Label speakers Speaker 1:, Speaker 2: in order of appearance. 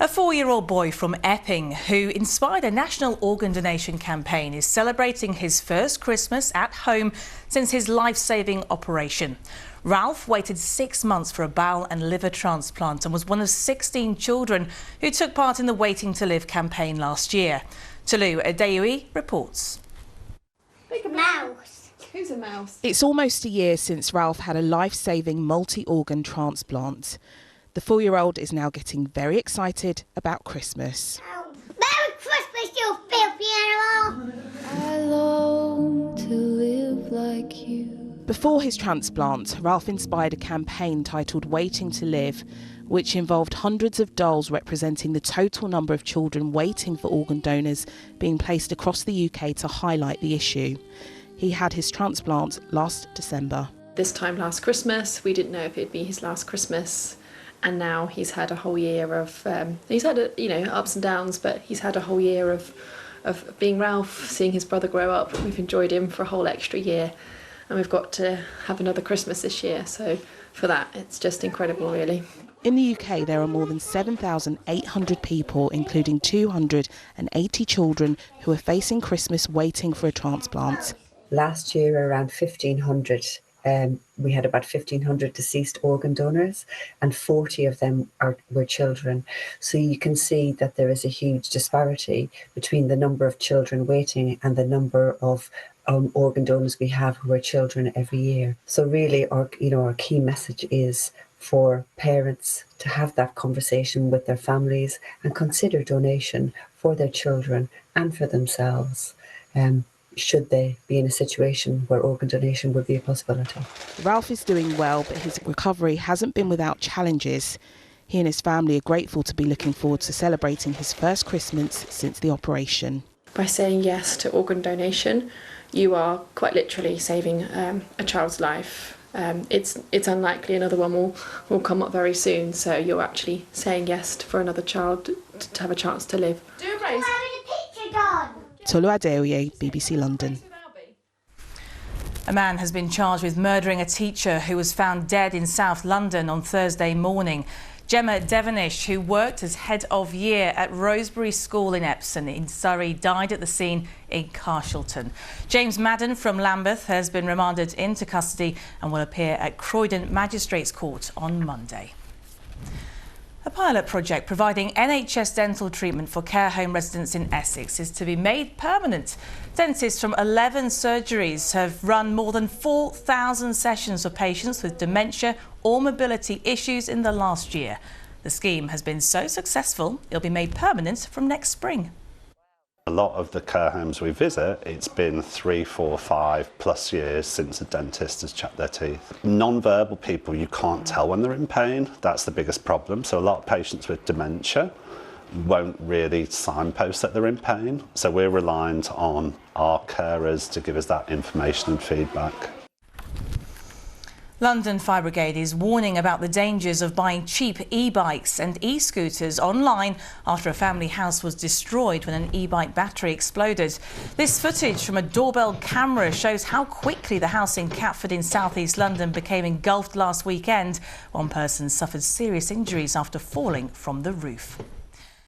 Speaker 1: A 4-year-old boy from Epping who inspired a national organ donation campaign is celebrating his first Christmas at home since his life-saving operation. Ralph waited 6 months for a bowel and liver transplant and was one of 16 children who took part in the Waiting to Live campaign last year. Tolu Adeoye reports.
Speaker 2: Big mouse. Who's a mouse?
Speaker 3: It's almost a year since Ralph had a life-saving multi-organ transplant. The 4-year-old is now getting very excited about Christmas.
Speaker 2: Merry Christmas, you filthy animal!
Speaker 4: I long to live like you.
Speaker 3: Before his transplant, Ralph inspired a campaign titled Waiting to Live, which involved hundreds of dolls representing the total number of children waiting for organ donors being placed across the UK to highlight the issue. He had his transplant last December.
Speaker 5: This time last Christmas, we didn't know if it'd be his last Christmas. And now he's had a whole year of, he's had, ups and downs, but he's had a whole year of being Ralph, seeing his brother grow up. We've enjoyed him for a whole extra year, and we've got to have another Christmas this year. So for that, it's just incredible, really.
Speaker 3: In the UK, there are more than 7,800 people, including 280 children, who are facing Christmas waiting for a transplant.
Speaker 6: Last year, around 1,500. We had about 1,500 deceased organ donors, and 40 of them were children. So you can see that there is a huge disparity between the number of children waiting and the number of organ donors we have who are children every year. So really, our key message is for parents to have that conversation with their families and consider donation for their children and for themselves. Should they be in a situation where organ donation would be a possibility.
Speaker 3: Ralph is doing well, but his recovery hasn't been without challenges. He and his family are grateful to be looking forward to celebrating his first Christmas since the operation.
Speaker 5: By saying yes to organ donation, you are quite literally saving a child's life. It's unlikely another one will come up very soon, so you're actually saying yes for another child to have a chance to live.
Speaker 2: I'm having a picture done.
Speaker 3: Tolu Adeoye, BBC London.
Speaker 1: A man has been charged with murdering a teacher who was found dead in South London on Thursday morning. Gemma Devonish, who worked as head of year at Rosebery School in Epsom in Surrey, died at the scene in Carshalton. James Madden from Lambeth has been remanded into custody and will appear at Croydon Magistrates Court on Monday. A pilot project providing NHS dental treatment for care home residents in Essex is to be made permanent. Dentists from 11 surgeries have run more than 4,000 sessions for patients with dementia or mobility issues in the last year. The scheme has been so successful, it'll be made permanent from next spring.
Speaker 7: A lot of the care homes we visit, it's been 3, 4, 5+ years since a dentist has checked their teeth. Non-verbal people, you can't tell when they're in pain. That's the biggest problem. So a lot of patients with dementia won't really signpost that they're in pain. So we're reliant on our carers to give us that information and feedback.
Speaker 1: London Fire Brigade is warning about the dangers of buying cheap e-bikes and e-scooters online after a family house was destroyed when an e-bike battery exploded. This footage from a doorbell camera shows how quickly the house in Catford in southeast London became engulfed last weekend. One person suffered serious injuries after falling from the roof.